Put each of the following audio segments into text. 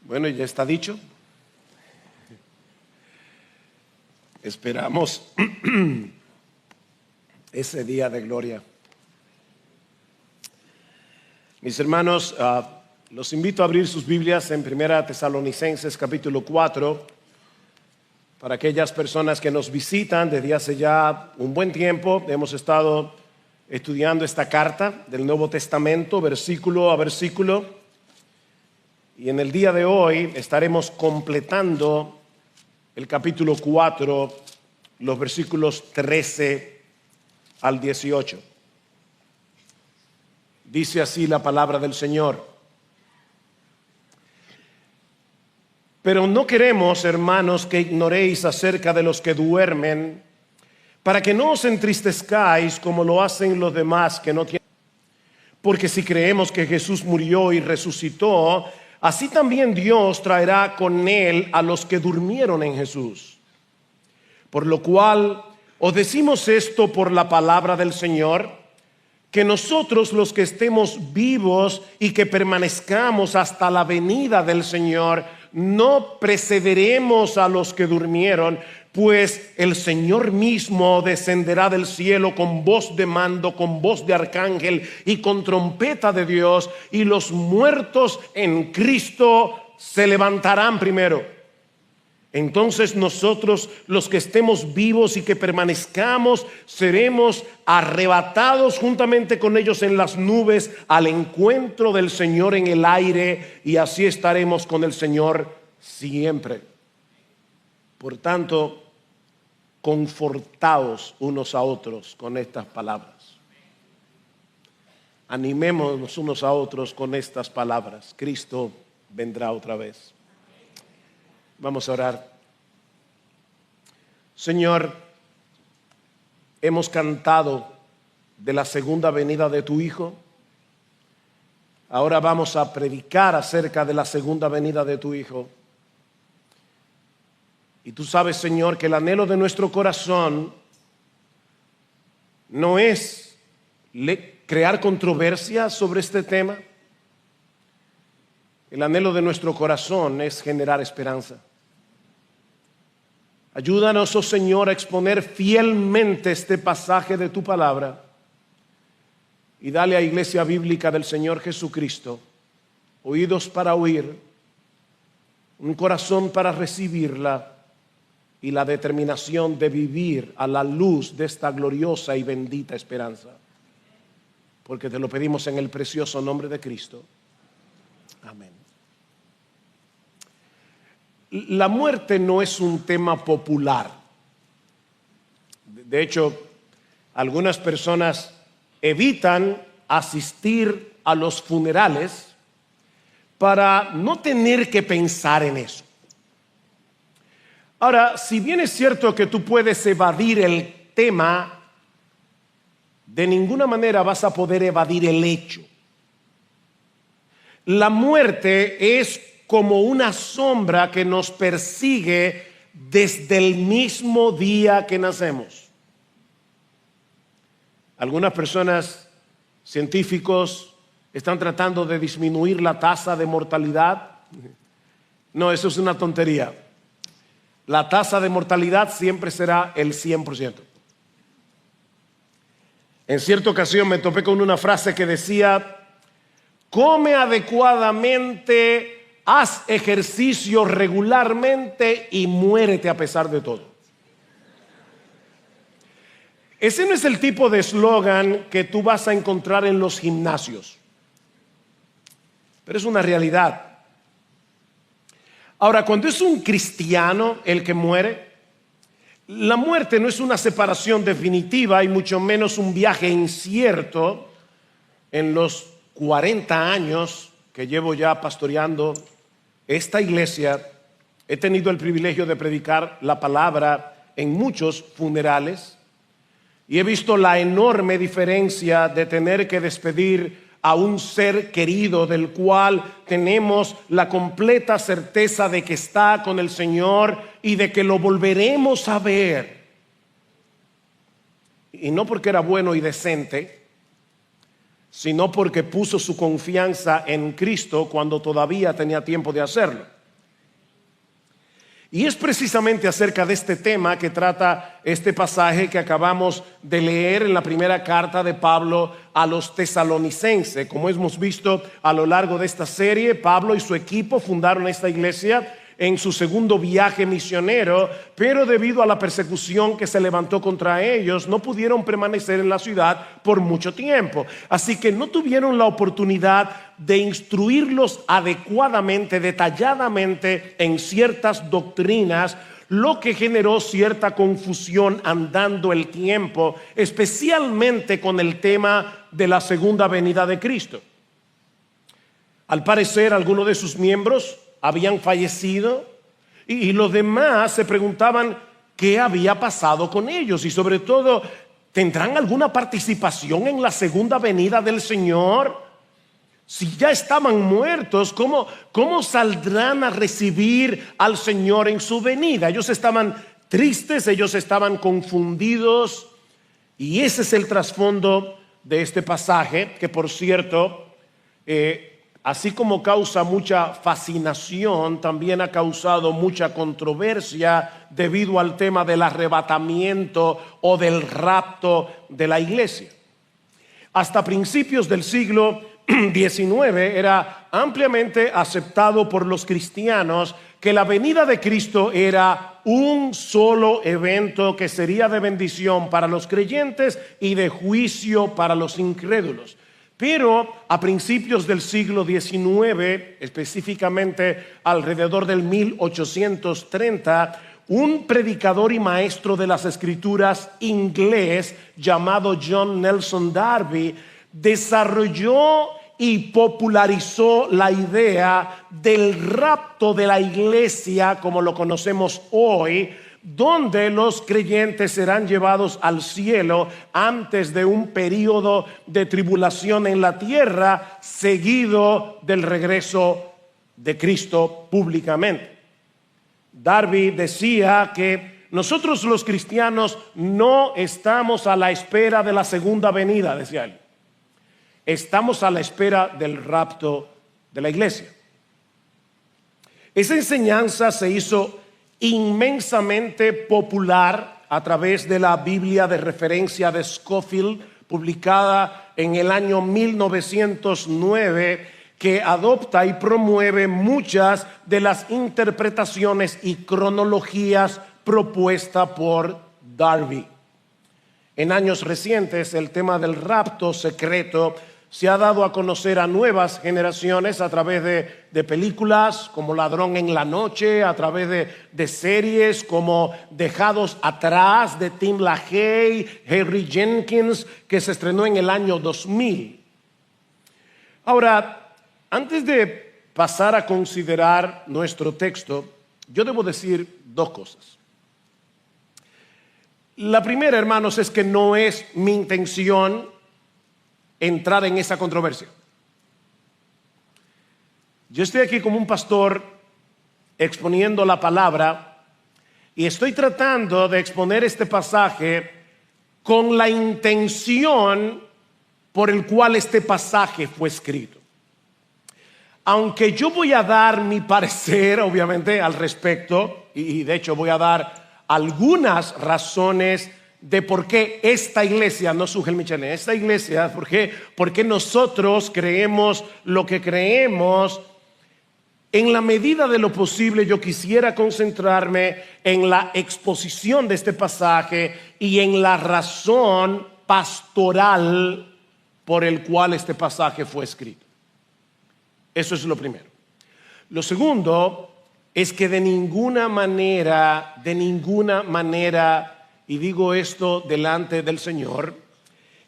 Bueno, ya está dicho. Esperamos ese día de gloria. Mis hermanos, los invito a abrir sus Biblias en 1 Tesalonicenses capítulo 4. Para aquellas personas que nos visitan desde hace ya un buen tiempo, hemos estado estudiando esta carta del Nuevo Testamento, versículo a versículo. Y en el día de hoy estaremos completando el capítulo 4, los versículos 13 al 18. Dice así la palabra del Señor. Pero no queremos, hermanos, que ignoréis acerca de los que duermen, para que no os entristezcáis como lo hacen los demás que no tienen. Porque si creemos que Jesús murió y resucitó, así también Dios traerá con él a los que durmieron en Jesús. Por lo cual os decimos esto por la palabra del Señor, que nosotros los que estemos vivos y que permanezcamos hasta la venida del Señor, no precederemos a los que durmieron, pues el Señor mismo descenderá del cielo con voz de mando, con voz de arcángel y con trompeta de Dios, y los muertos en Cristo se levantarán primero. Entonces nosotros, los que estemos vivos y que permanezcamos, seremos arrebatados juntamente con ellos en las nubes al encuentro del Señor en el aire, y así estaremos con el Señor siempre. Por tanto, confortaos unos a otros con estas palabras. Animémonos unos a otros con estas palabras. Cristo vendrá otra vez. Vamos a orar. Señor, hemos cantado de la segunda venida de tu Hijo. Ahora vamos a predicar acerca de la segunda venida de tu Hijo. Y tú sabes, Señor, que el anhelo de nuestro corazón no es crear controversia sobre este tema. El anhelo de nuestro corazón es generar esperanza. Ayúdanos, oh Señor, a exponer fielmente este pasaje de tu palabra y dale a Iglesia Bíblica del Señor Jesucristo oídos para oír, un corazón para recibirla y la determinación de vivir a la luz de esta gloriosa y bendita esperanza. Porque te lo pedimos en el precioso nombre de Cristo. Amén. La muerte no es un tema popular. De hecho, algunas personas evitan asistir a los funerales para no tener que pensar en eso. Ahora, si bien es cierto que tú puedes evadir el tema, de ninguna manera vas a poder evadir el hecho. La muerte es como una sombra que nos persigue desde el mismo día que nacemos. Algunas personas, científicos, están tratando de disminuir la tasa de mortalidad. No, eso es una tontería. La tasa de mortalidad siempre será el 100%. En cierta ocasión me topé con una frase que decía: come adecuadamente, haz ejercicio regularmente y muérete a pesar de todo. Ese no es el tipo de eslogan que tú vas a encontrar en los gimnasios, pero es una realidad. Ahora, cuando es un cristiano el que muere, la muerte no es una separación definitiva y mucho menos un viaje incierto. En los 40 años que llevo ya pastoreando esta iglesia, he tenido el privilegio de predicar la palabra en muchos funerales y he visto la enorme diferencia de tener que despedir a un ser querido del cual tenemos la completa certeza de que está con el Señor y de que lo volveremos a ver. Y no porque era bueno y decente, sino porque puso su confianza en Cristo cuando todavía tenía tiempo de hacerlo. Y es precisamente acerca de este tema que trata este pasaje que acabamos de leer en la primera carta de Pablo a los tesalonicenses. Como hemos visto a lo largo de esta serie, Pablo y su equipo fundaron esta iglesia en su segundo viaje misionero, pero debido a la persecución que se levantó contra ellos, no pudieron permanecer en la ciudad por mucho tiempo. Así que no tuvieron la oportunidad de instruirlos adecuadamente, detalladamente en ciertas doctrinas, lo que generó cierta confusión andando el tiempo, especialmente con el tema de la segunda venida de Cristo. Al parecer, algunos de sus miembros habían fallecido y los demás se preguntaban qué había pasado con ellos y sobre todo, ¿tendrán alguna participación en la segunda venida del Señor? Si ya estaban muertos, ¿cómo saldrán a recibir al Señor en su venida? Ellos estaban tristes, ellos estaban confundidos, y ese es el trasfondo de este pasaje, que por cierto, así como causa mucha fascinación, también ha causado mucha controversia debido al tema del arrebatamiento o del rapto de la iglesia. Hasta principios del siglo XIX era ampliamente aceptado por los cristianos que la venida de Cristo era un solo evento que sería de bendición para los creyentes y de juicio para los incrédulos. Pero a principios del siglo XIX, específicamente alrededor del 1830, un predicador y maestro de las escrituras inglés llamado John Nelson Darby desarrolló y popularizó la idea del rapto de la iglesia como lo conocemos hoy, donde los creyentes serán llevados al cielo antes de un periodo de tribulación en la tierra, seguido del regreso de Cristo públicamente. Darby decía que nosotros los cristianos no estamos a la espera de la segunda venida, decía él. Estamos a la espera del rapto de la iglesia. Esa enseñanza se hizo inmensamente popular a través de la Biblia de referencia de Scofield, publicada en el año 1909, que adopta y promueve muchas de las interpretaciones y cronologías propuestas por Darby. En años recientes, el tema del rapto secreto se ha dado a conocer a nuevas generaciones a través de películas como Ladrón en la Noche, a través de series como Dejados Atrás de Tim LaHaye, Henry Jenkins, que se estrenó en el año 2000. Ahora, antes de pasar a considerar nuestro texto, yo debo decir dos cosas. La primera, hermanos, es que no es mi intención entrar en esa controversia. Yo estoy aquí como un pastor exponiendo la palabra y estoy tratando de exponer este pasaje con la intención por el cual este pasaje fue escrito. Aunque yo voy a dar mi parecer, obviamente, al respecto, y de hecho voy a dar algunas razones de por qué esta iglesia, no Sungel Michelén, esta iglesia, por qué nosotros creemos lo que creemos. En la medida de lo posible yo quisiera concentrarme en la exposición de este pasaje y en la razón pastoral por el cual este pasaje fue escrito. Eso es lo primero. Lo segundo es que de ninguna manera, y digo esto delante del Señor,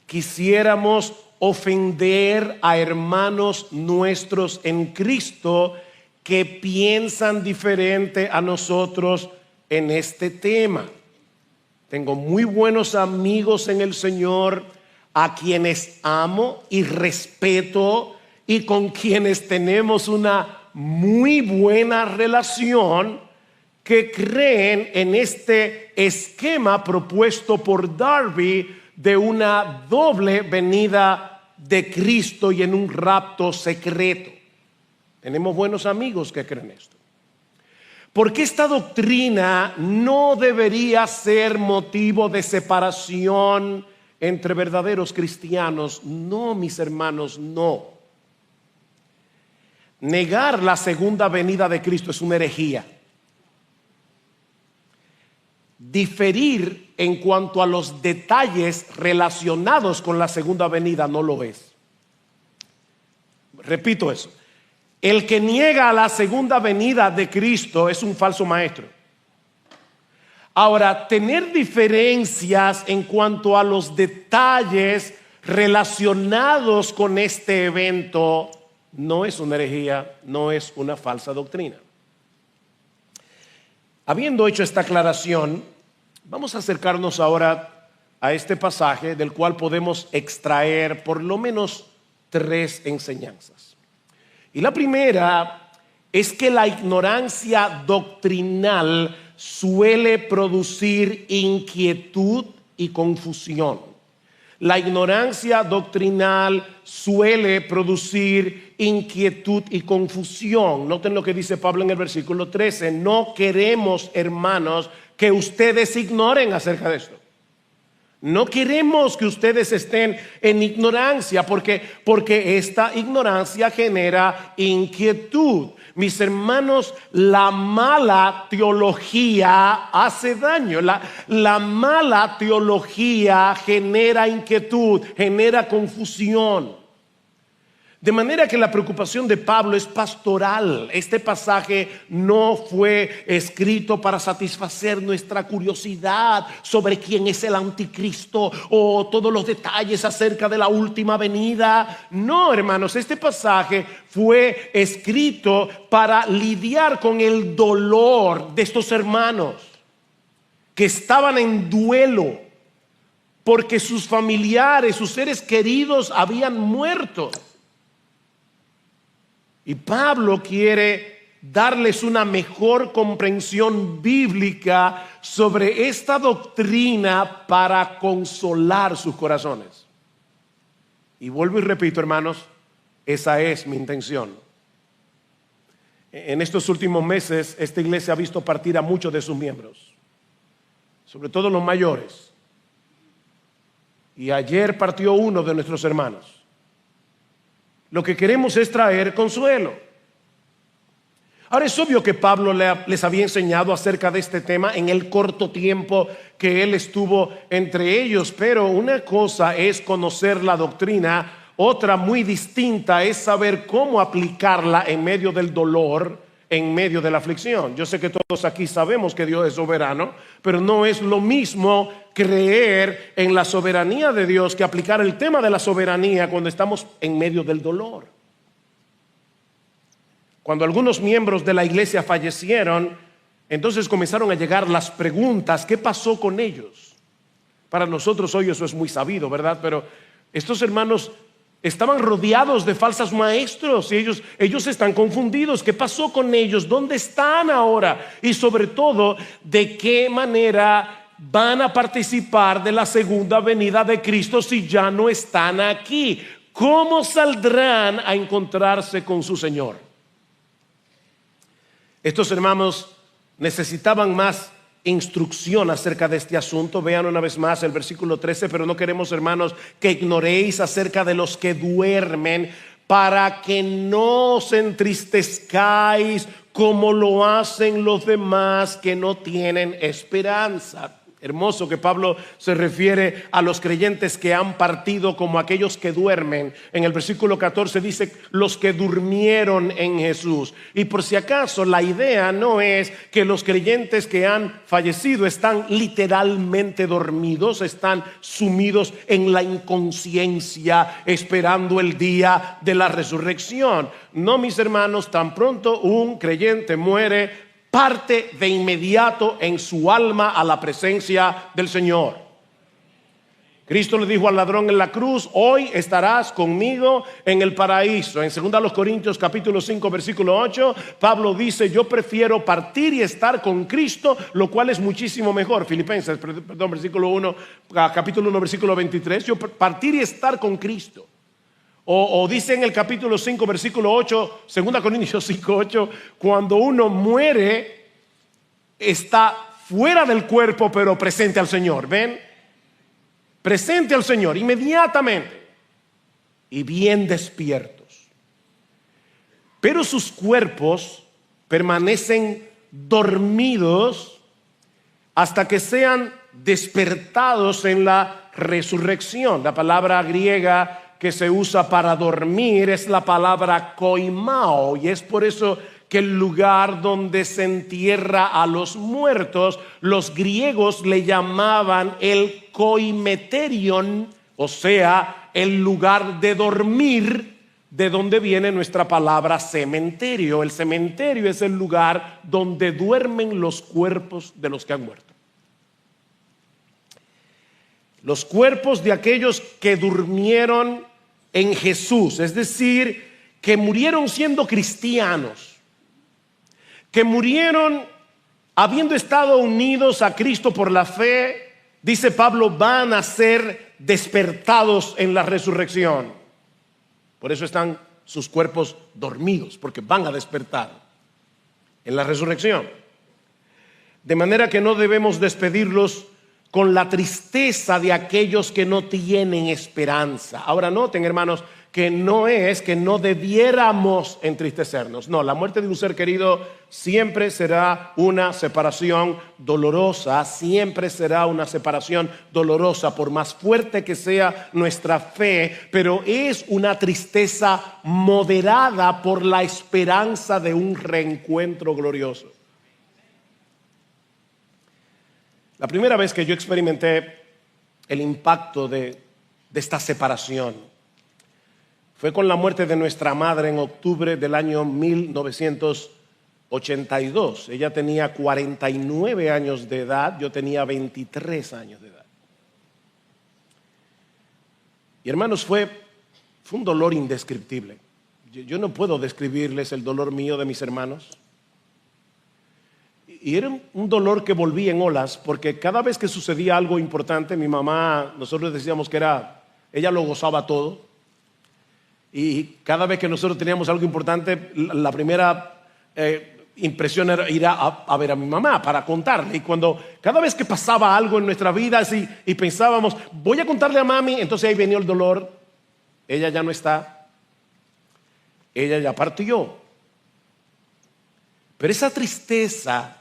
quisiéramos ofender a hermanos nuestros en Cristo que piensan diferente a nosotros en este tema. Tengo muy buenos amigos en el Señor a quienes amo y respeto y con quienes tenemos una muy buena relación, que creen en este esquema propuesto por Darby de una doble venida de Cristo y en un rapto secreto. Tenemos buenos amigos que creen esto. Porque esta doctrina no debería ser motivo de separación entre verdaderos cristianos. No, mis hermanos, no. Negar la segunda venida de Cristo es una herejía. Diferir en cuanto a los detalles relacionados con la segunda venida no lo es. Repito eso. El que niega la segunda venida de Cristo es un falso maestro. Ahora, tener diferencias en cuanto a los detalles relacionados con este evento no es una herejía, no es una falsa doctrina. Habiendo hecho esta aclaración, vamos a acercarnos ahora a este pasaje del cual podemos extraer por lo menos 3 enseñanzas. Y la primera es que la ignorancia doctrinal suele producir inquietud y confusión. La ignorancia doctrinal suele producir inquietud y confusión. Noten lo que dice Pablo en el versículo 13. No queremos, hermanos, que ustedes ignoren acerca de esto. No queremos que ustedes estén en ignorancia porque esta ignorancia genera inquietud. Mis hermanos, la mala teología hace daño. La mala teología genera inquietud, genera confusión. De manera que la preocupación de Pablo es pastoral. Este pasaje no fue escrito para satisfacer nuestra curiosidad sobre quién es el anticristo o todos los detalles acerca de la última venida. No, hermanos, este pasaje fue escrito para lidiar con el dolor de estos hermanos que estaban en duelo porque sus familiares, sus seres queridos habían muerto. Y Pablo quiere darles una mejor comprensión bíblica sobre esta doctrina para consolar sus corazones. Y vuelvo y repito, hermanos, esa es mi intención. En estos últimos meses, esta iglesia ha visto partir a muchos de sus miembros, sobre todo los mayores. Y ayer partió uno de nuestros hermanos. Lo que queremos es traer consuelo. Ahora es obvio que Pablo les había enseñado acerca de este tema en el corto tiempo que él estuvo entre ellos, pero una cosa es conocer la doctrina, otra muy distinta es saber cómo aplicarla en medio del dolor, en medio de la aflicción. Yo sé que todos aquí sabemos que Dios es soberano, pero no es lo mismo creer en la soberanía de Dios que aplicar el tema de la soberanía cuando estamos en medio del dolor. Cuando algunos miembros de la iglesia fallecieron, entonces comenzaron a llegar las preguntas: ¿qué pasó con ellos? Para nosotros hoy eso es muy sabido, ¿verdad? Pero estos hermanos estaban rodeados de falsos maestros y ellos están confundidos. ¿Qué pasó con ellos? ¿Dónde están ahora? Y sobre todo, ¿de qué manera van a participar de la segunda venida de Cristo si ya no están aquí? ¿Cómo saldrán a encontrarse con su Señor? Estos hermanos necesitaban más instrucción acerca de este asunto. Vean una vez más el versículo 13. Pero no queremos, hermanos, que ignoréis acerca de los que duermen, para que no os entristezcáis como lo hacen los demás que no tienen esperanza. Hermoso que Pablo se refiere a los creyentes que han partido como aquellos que duermen. En el versículo 14 dice los que durmieron en Jesús. Y por si acaso, la idea no es que los creyentes que han fallecido están literalmente dormidos, están sumidos en la inconsciencia esperando el día de la resurrección. No, mis hermanos, tan pronto un creyente muere, parte de inmediato en su alma a la presencia del Señor. Cristo le dijo al ladrón en la cruz: hoy estarás conmigo en el paraíso. En 2 Corintios capítulo 5 versículo 8, Pablo dice: yo prefiero partir y estar con Cristo, lo cual es muchísimo mejor. Filipenses, versículo 1, capítulo 1 versículo 23, yo partir y estar con Cristo. O dice en el capítulo 5, versículo 8, 2 Corintios 5, 8, cuando uno muere, está fuera del cuerpo, pero presente al Señor. ¿Ven? Presente al Señor inmediatamente y bien despiertos. Pero sus cuerpos permanecen dormidos hasta que sean despertados en la resurrección. La palabra griega que se usa para dormir es la palabra koimao, y es por eso que el lugar donde se entierra a los muertos, los griegos le llamaban el koimeterion, o sea, el lugar de dormir, de donde viene nuestra palabra cementerio. El cementerio es el lugar donde duermen los cuerpos de los que han muerto. Los cuerpos de aquellos que durmieron en Jesús, es decir, que murieron siendo cristianos, que murieron habiendo estado unidos a Cristo por la fe, dice Pablo, van a ser despertados en la resurrección. Por eso están sus cuerpos dormidos, porque van a despertar en la resurrección. De manera que no debemos despedirlos con la tristeza de aquellos que no tienen esperanza. Ahora noten, hermanos, que no es que no debiéramos entristecernos. No, la muerte de un ser querido siempre será una separación dolorosa, siempre será una separación dolorosa, por más fuerte que sea nuestra fe, pero es una tristeza moderada por la esperanza de un reencuentro glorioso. La primera vez que yo experimenté el impacto de esta separación fue con la muerte de nuestra madre en octubre del año 1982. Ella tenía 49 años de edad, yo tenía 23 años de edad. Y hermanos, fue un dolor indescriptible. Yo no puedo describirles el dolor mío de mis hermanos. Y era un dolor que volvía en olas, porque cada vez que sucedía algo importante, mi mamá, nosotros decíamos que ella lo gozaba todo. Y cada vez que nosotros teníamos algo importante, la primera impresión era ir a ver a mi mamá para contarle. Y cada vez que pasaba algo en nuestra vida y pensábamos, voy a contarle a mami, entonces ahí venía el dolor. Ella ya no está, ella ya partió. Pero esa tristeza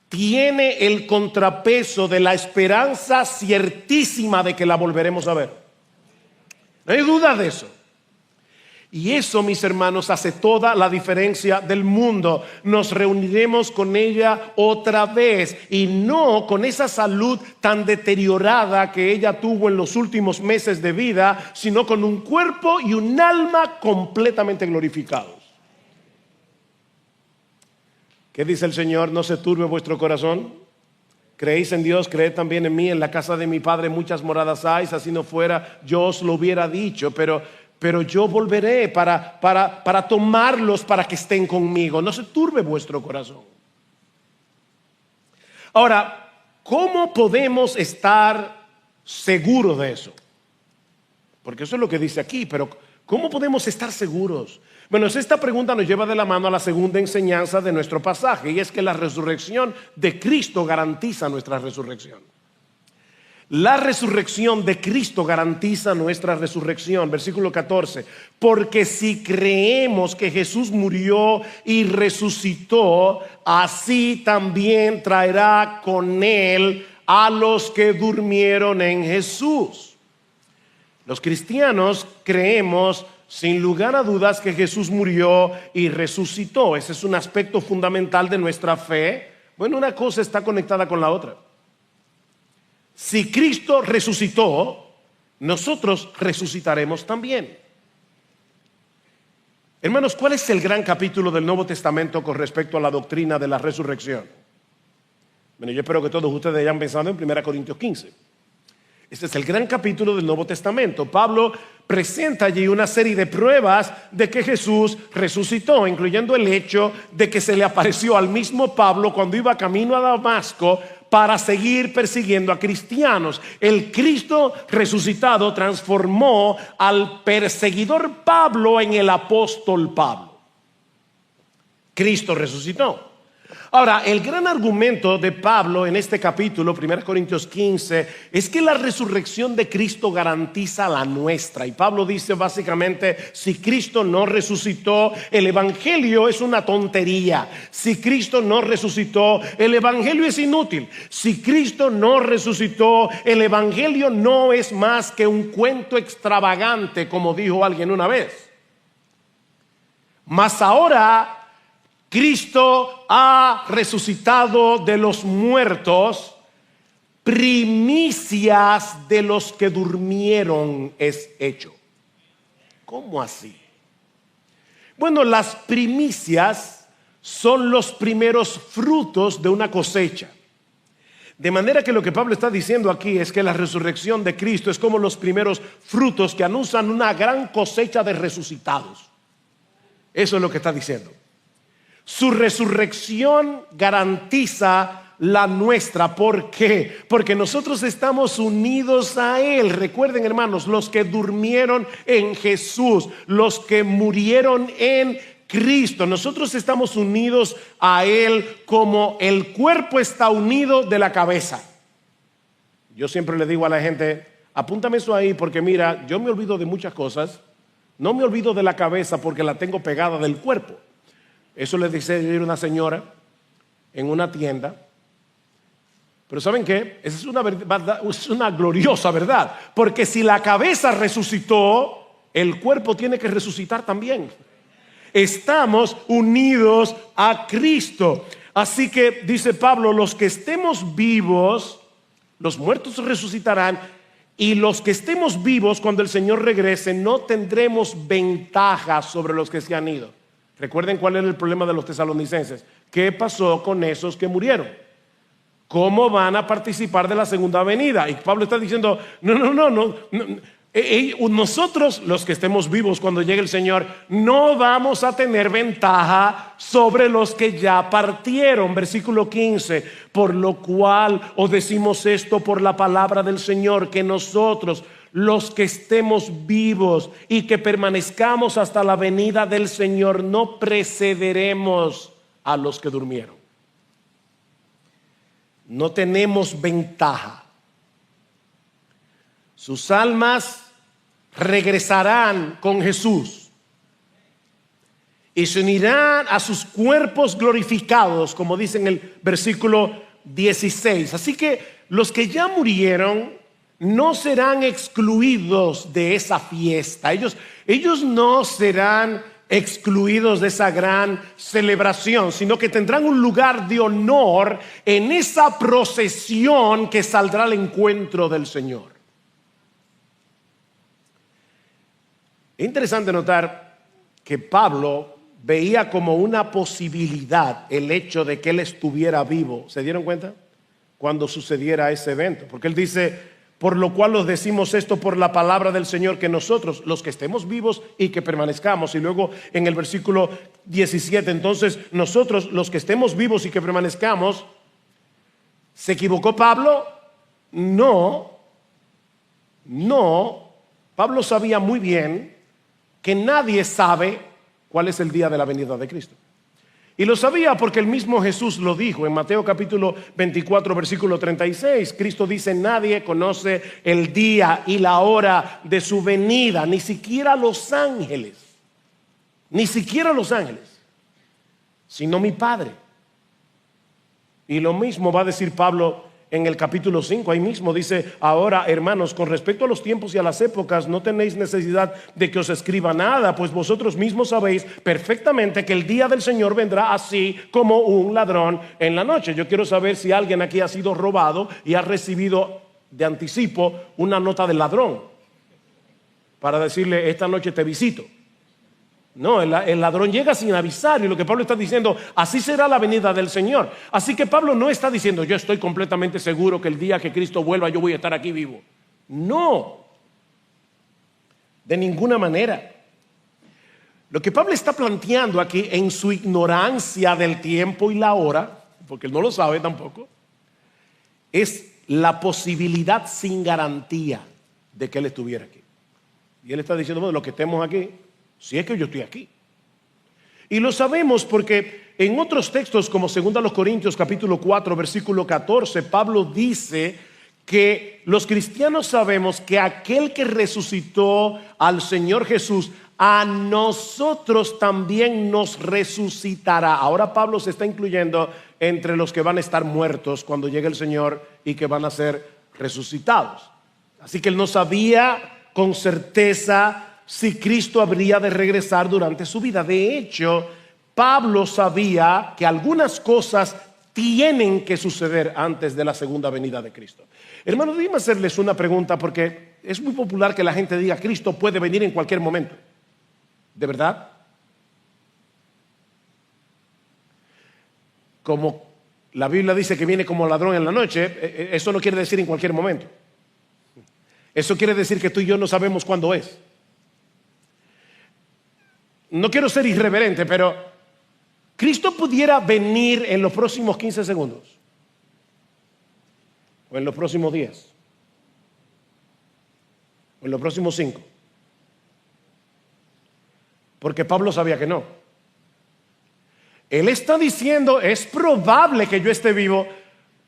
tiene el contrapeso de la esperanza ciertísima de que la volveremos a ver. No hay duda de eso. Y eso, mis hermanos, hace toda la diferencia del mundo. Nos reuniremos con ella otra vez, y no con esa salud tan deteriorada que ella tuvo en los últimos meses de vida, sino con un cuerpo y un alma completamente glorificados. ¿Qué dice el Señor? No se turbe vuestro corazón. Creéis en Dios, creed también en mí. En la casa de mi Padre muchas moradas hay. Si así no fuera, yo os lo hubiera dicho. Pero yo volveré para tomarlos, para que estén conmigo. No se turbe vuestro corazón. Ahora, ¿cómo podemos estar seguros de eso? Porque eso es lo que dice aquí, pero ¿cómo podemos estar seguros? Bueno, esta pregunta nos lleva de la mano a la segunda enseñanza de nuestro pasaje, y es que la resurrección de Cristo garantiza nuestra resurrección. La resurrección de Cristo garantiza nuestra resurrección. Versículo 14. Porque si creemos que Jesús murió y resucitó, así también traerá con él a los que durmieron en Jesús. Los cristianos creemos sin lugar a dudas que Jesús murió y resucitó. Ese es un aspecto fundamental de nuestra fe. Bueno, una cosa está conectada con la otra. Si Cristo resucitó, nosotros resucitaremos también. Hermanos, ¿cuál es el gran capítulo del Nuevo Testamento con respecto a la doctrina de la resurrección? Bueno, yo espero que todos ustedes hayan pensado en 1 Corintios 15. Este es el gran capítulo del Nuevo Testamento. Pablo presenta allí una serie de pruebas de que Jesús resucitó, incluyendo el hecho de que se le apareció al mismo Pablo cuando iba camino a Damasco para seguir persiguiendo a cristianos. El Cristo resucitado transformó al perseguidor Pablo en el apóstol Pablo. Cristo resucitó. Ahora, el gran argumento de Pablo en este capítulo, 1 Corintios 15, es que la resurrección de Cristo garantiza la nuestra. Y Pablo dice básicamente, si Cristo no resucitó, el evangelio es una tontería. Si Cristo no resucitó, el evangelio es inútil. Si Cristo no resucitó, el evangelio no es más que un cuento extravagante, como dijo alguien una vez. Mas ahora Cristo ha resucitado de los muertos, primicias de los que durmieron es hecho. ¿Cómo así? Bueno, las primicias son los primeros frutos de una cosecha. De manera que lo que Pablo está diciendo aquí es que la resurrección de Cristo es como los primeros frutos que anuncian una gran cosecha de resucitados. Eso es lo que está diciendo. Su resurrección garantiza la nuestra. ¿Por qué? Porque nosotros estamos unidos a Él. Recuerden, hermanos, los que durmieron en Jesús, los que murieron en Cristo, nosotros estamos unidos a Él como el cuerpo está unido de la cabeza. Yo siempre le digo a la gente, apúntame eso ahí porque mira, yo me olvido de muchas cosas. No me olvido de la cabeza porque la tengo pegada del cuerpo. Eso le dice una señora en una tienda. Pero ¿saben qué? Esa es una verdad, es una gloriosa verdad. Porque si la cabeza resucitó, el cuerpo tiene que resucitar también. Estamos unidos a Cristo. Así que dice Pablo, los que estemos vivos, los muertos resucitarán. Y los que estemos vivos cuando el Señor regrese, no tendremos ventaja sobre los que se han ido. Recuerden cuál era el problema de los tesalonicenses. ¿Qué pasó con esos que murieron? ¿Cómo van a participar de la segunda venida? Y Pablo está diciendo, no. Nosotros, los que estemos vivos cuando llegue el Señor, no vamos a tener ventaja sobre los que ya partieron. Versículo 15, por lo cual os decimos esto por la palabra del Señor, que nosotros, los que estemos vivos y que permanezcamos hasta la venida del Señor, no precederemos a los que durmieron. No tenemos ventaja. Sus almas regresarán con Jesús y se unirán a sus cuerpos glorificados, como dice en el versículo 16. Así que los que ya murieron no serán excluidos de esa fiesta. Ellos no serán excluidos de esa gran celebración, sino que tendrán un lugar de honor en esa procesión que saldrá al encuentro del Señor. Es interesante notar que Pablo veía como una posibilidad el hecho de que él estuviera vivo. ¿Se dieron cuenta? Cuando sucediera ese evento. Porque él dice, por lo cual os decimos esto por la palabra del Señor, que nosotros, los que estemos vivos y que permanezcamos. Y luego en el versículo 17, entonces nosotros, los que estemos vivos y que permanezcamos. ¿Se equivocó Pablo? No. Pablo sabía muy bien que nadie sabe cuál es el día de la venida de Cristo. Y lo sabía porque el mismo Jesús lo dijo en Mateo capítulo 24 versículo 36. Cristo dice, nadie conoce el día y la hora de su venida, ni siquiera los ángeles, sino mi Padre. Y lo mismo va a decir Pablo en el capítulo 5, ahí mismo dice, ahora hermanos, con respecto a los tiempos y a las épocas, no tenéis necesidad de que os escriba nada, pues vosotros mismos sabéis perfectamente que el día del Señor vendrá así como un ladrón en la noche. Yo quiero saber si alguien aquí ha sido robado y ha recibido de anticipo una nota del ladrón para decirle, esta noche te visito. No, el ladrón llega sin avisar, y lo que Pablo está diciendo, así será la venida del Señor. Así que Pablo no está diciendo, yo estoy completamente seguro que el día que Cristo vuelva yo voy a estar aquí vivo. No, de ninguna manera. Lo que Pablo está planteando aquí en su ignorancia del tiempo y la hora, porque él no lo sabe tampoco, es la posibilidad sin garantía de que Él estuviera aquí. Y Él está diciendo, bueno, los que estemos aquí, si es que yo estoy aquí. Y lo sabemos porque en otros textos como 2 Corintios capítulo 4 versículo 14, Pablo dice que los cristianos sabemos que aquel que resucitó al Señor Jesús, a nosotros también nos resucitará. Ahora Pablo se está incluyendo entre los que van a estar muertos cuando llegue el Señor y que van a ser resucitados. Así que él no sabía con certeza si Cristo habría de regresar durante su vida. De hecho, Pablo sabía que algunas cosas tienen que suceder antes de la segunda venida de Cristo. Hermanos, déjenme hacerles una pregunta porque es muy popular que la gente diga Cristo puede venir en cualquier momento. ¿De verdad? Como la Biblia dice que viene como ladrón en la noche, eso no quiere decir en cualquier momento. Eso quiere decir que tú y yo no sabemos cuándo es. No quiero ser irreverente, pero Cristo pudiera venir en los próximos 15 segundos o en los próximos 10 o en los próximos 5, porque Pablo sabía que no. Él está diciendo, es probable que yo esté vivo,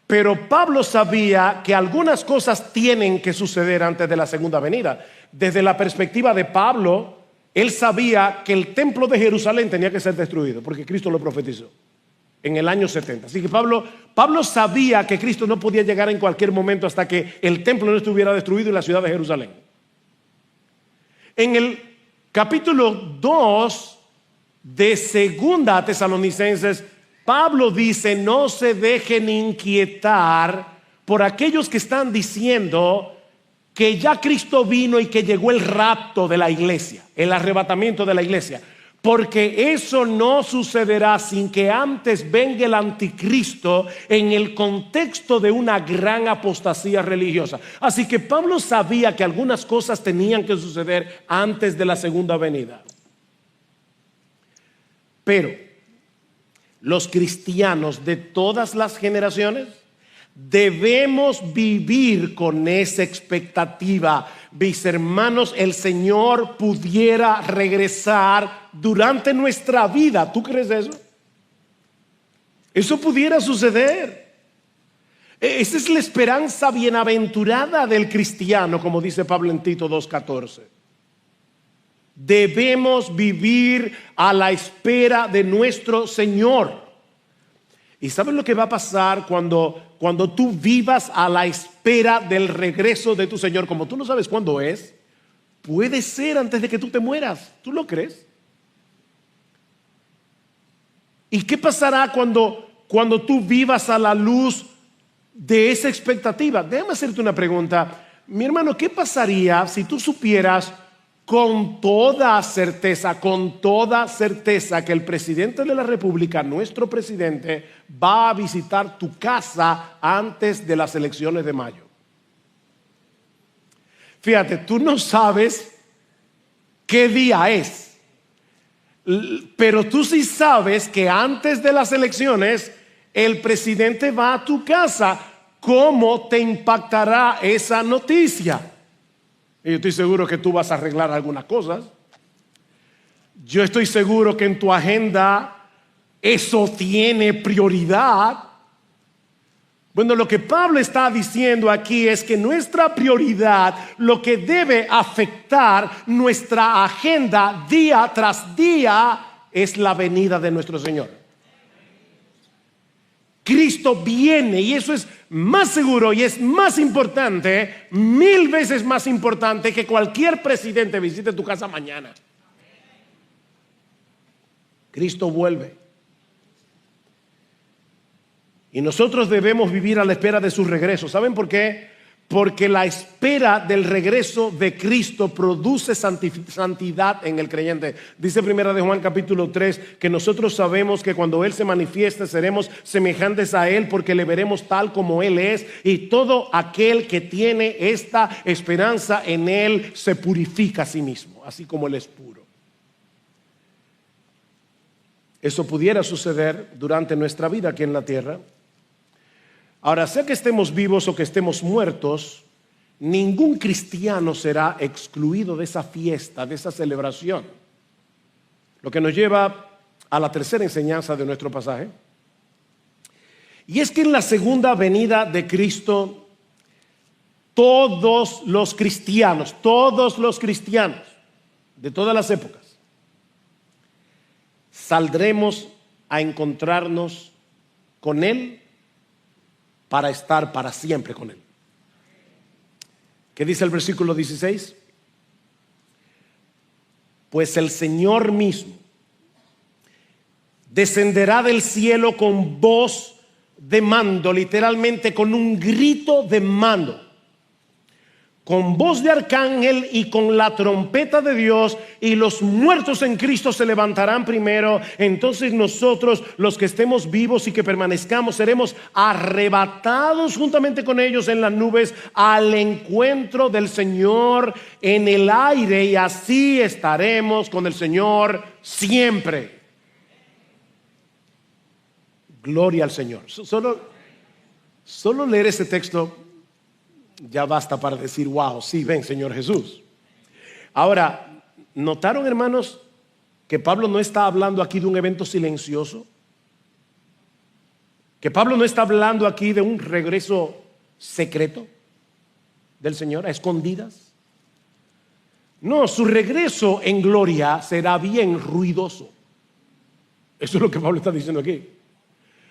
pero Pablo sabía que algunas cosas tienen que suceder antes de la segunda venida. Desde la perspectiva de Pablo, él sabía que el templo de Jerusalén tenía que ser destruido, porque Cristo lo profetizó en el año 70. Así que Pablo sabía que Cristo no podía llegar en cualquier momento hasta que el templo no estuviera destruido en la ciudad de Jerusalén. En el capítulo 2 de Segunda Tesalonicenses, Pablo dice, no se dejen inquietar por aquellos que están diciendo que ya Cristo vino y que llegó el rapto de la iglesia, el arrebatamiento de la iglesia, porque eso no sucederá sin que antes venga el anticristo en el contexto de una gran apostasía religiosa. Así que Pablo sabía que algunas cosas tenían que suceder antes de la segunda venida. Pero los cristianos de todas las generaciones debemos vivir con esa expectativa. Mis hermanos, el Señor pudiera regresar durante nuestra vida. ¿Tú crees eso? Eso pudiera suceder. Esa es la esperanza bienaventurada del cristiano, como dice Pablo en Tito 2:14. Debemos vivir a la espera de nuestro Señor. ¿Y sabes lo que va a pasar cuando tú vivas a la espera del regreso de tu Señor? Como tú no sabes cuándo es, puede ser antes de que tú te mueras. ¿Tú lo crees? ¿Y qué pasará cuando tú vivas a la luz de esa expectativa? Déjame hacerte una pregunta. Mi hermano, ¿qué pasaría si tú supieras con toda certeza que el presidente de la República, nuestro presidente, va a visitar tu casa antes de las elecciones de mayo? Fíjate, tú no sabes qué día es, pero tú sí sabes que antes de las elecciones el presidente va a tu casa. ¿Cómo te impactará esa noticia? Y yo estoy seguro que tú vas a arreglar algunas cosas. Yo estoy seguro que en tu agenda eso tiene prioridad. Bueno, lo que Pablo está diciendo aquí es que nuestra prioridad, lo que debe afectar nuestra agenda día tras día, es la venida de nuestro Señor. Cristo viene y eso es más seguro y es más importante, 1000 veces más importante que cualquier presidente visite tu casa mañana. Cristo vuelve. Y nosotros debemos vivir a la espera de su regreso. ¿Saben por qué? Porque la espera del regreso de Cristo produce santidad en el creyente. Dice Primera de Juan capítulo 3 que nosotros sabemos que cuando Él se manifieste seremos semejantes a Él porque le veremos tal como Él es. Y todo aquel que tiene esta esperanza en Él se purifica a sí mismo, así como Él es puro. Eso pudiera suceder durante nuestra vida aquí en la tierra. Ahora, sea que estemos vivos o que estemos muertos, ningún cristiano será excluido de esa fiesta, de esa celebración. Lo que nos lleva a la tercera enseñanza de nuestro pasaje. Y es que en la segunda venida de Cristo, todos los cristianos de todas las épocas, saldremos a encontrarnos con Él para estar para siempre con Él. ¿Qué dice el versículo 16? Pues el Señor mismo descenderá del cielo con voz de mando, literalmente con un grito de mando, con voz de arcángel y con la trompeta de Dios, y los muertos en Cristo se levantarán primero. Entonces nosotros, los que estemos vivos y que permanezcamos, seremos arrebatados juntamente con ellos en las nubes al encuentro del Señor en el aire, y así estaremos con el Señor siempre. Gloria al Señor. Solo leer ese texto ya basta para decir, wow, sí, ven, Señor Jesús. Ahora, ¿notaron, hermanos, que Pablo no está hablando aquí de un evento silencioso? Que Pablo no está hablando aquí de un regreso secreto del Señor, a escondidas. No, su regreso en gloria será bien ruidoso. Eso es lo que Pablo está diciendo aquí.